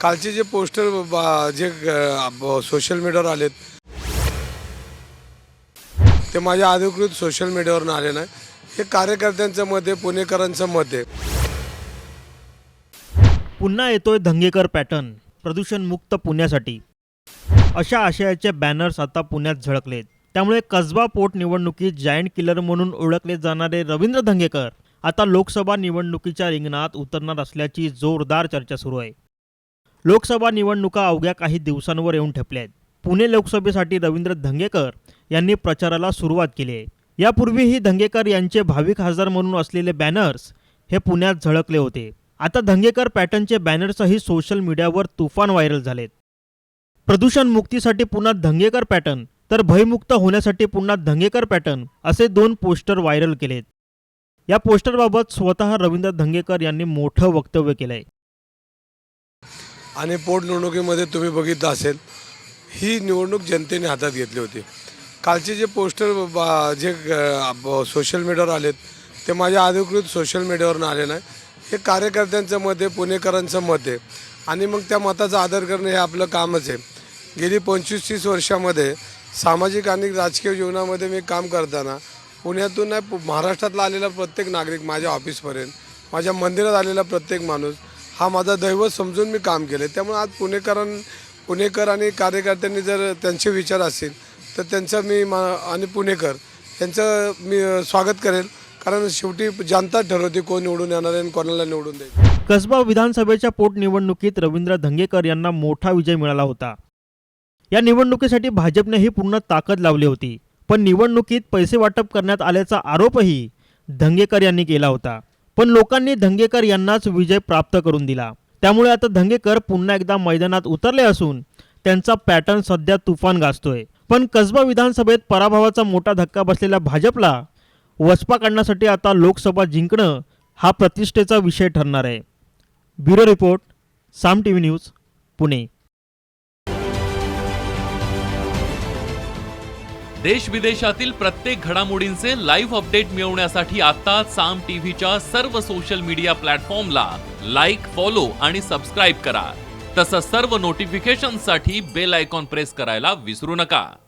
कालचे जे पोस्टर जे सोशल मीडियावर आलेत ते माझ्या अधिकृत सोशल मीडियावरून आले नाही. हे कार्यकर्त्यांचं मत आहे, पुणेकरांचं मत आहे. पुन्हा येतोय धंगेकर पॅटर्न, प्रदूषणमुक्त पुण्यासाठी अशा आशयाचे बॅनर्स आता पुण्यात झळकलेत. त्यामुळे कसबा पोटनिवडणुकीत जायंट किलर म्हणून ओळखले जाणारे रवींद्र धंगेकर आता लोकसभा निवडणुकीच्या रिंगणात उतरणार असल्याची जोरदार चर्चा सुरू आहे. लोकसभा निवडणुका अवघ्या काही दिवसांवर येऊन ठेपल्या आहेत. पुणे लोकसभेसाठी रवींद्र धंगेकर यांनी प्रचाराला सुरुवात केली आहे. यापूर्वीही धंगेकर यांचे भावी खासदार म्हणून असलेले बॅनर्स हे पुण्यात झळकले होते. आता धंगेकर पॅटर्नचे बॅनर्सही सोशल मीडियावर तुफान व्हायरल झालेत. प्रदूषण मुक्तीसाठी पुन्हा धंगेकर पॅटर्न तर भयमुक्त होण्यासाठी पुन्हा धंगेकर पॅटर्न असे 2 पोस्टर व्हायरल केलेत. या पोस्टरबाबत स्वतः रवींद्र धंगेकर यांनी मोठं वक्तव्य केलंय. आणि पोटनिवडणुकीमध्ये तुम्ही बघितलं असेल, ही निवडणूक जनतेने हातात घेतली होती. कालचे जे पोस्टर जे सोशल मीडियावर आलेत ते माझ्या अधिकृत सोशल मीडियावरून आले नाही. हे कार्यकर्त्यांचं मत आहे, पुणेकरांचं मत आहे. आणि मग त्या मताचा आदर करणं हे आपलं कामच आहे. गेली 25-30 वर्षामध्ये सामाजिक आणि राजकीय जीवनामध्ये मी काम करताना पुण्यातून नाही, महाराष्ट्रातला आलेला प्रत्येक नागरिक, माझ्या ऑफिसपर्यंत, माझ्या मंदिरात आलेला प्रत्येक माणूस हा माझा दैवत समजून मी काम केले. त्यामुळे आज पुणेकर आणि कार्यकर्त्यांनी जर त्यांचे विचार असतील तर त्यांचं मी आणि पुणेकर यांचं मी स्वागत करेल. कारण शेवटी जनता ठरवते कोण निवडून येणार आहे आणि कोणाला निवडून द्यायचं. कसबा विधानसभेच्या पोटनिवडणुकीत रवींद्र धंगेकर यांना मोठा विजय मिळाला होता. या निवडणुकीसाठी भाजपनेही पूर्ण ताकद लावली होती. पण निवडणुकीत पैसे वाटप करण्यात आल्याचा आरोपही धंगेकर यांनी केला होता. पण लोकांनी धंगेकर यांनाच विजय प्राप्त करून दिला. त्यामुळे आता धंगेकर पुन्हा एकदा मैदानात उतरले असून त्यांचा पॅटर्न सध्या तुफान गाजतोय. पण कसबा विधानसभेत पराभवाचा मोठा धक्का बसलेल्या भाजपला वचपा काढण्यासाठी आता लोकसभा जिंकणं हा प्रतिष्ठेचा विषय ठरणार आहे. ब्युरो रिपोर्ट, साम टीव्ही न्यूज, पुणे. देश विदेशातील प्रत्येक घडामोडींचे लाईव्ह अपडेट मिळवण्यासाठी आता साम टीव्हीच्या सर्व सोशल मीडिया प्लॅटफॉर्मला लाईक, फॉलो आणि सबस्क्राईब करा. तसंच सर्व नोटिफिकेशनसाठी बेल आयकॉन प्रेस करायला विसरू नका.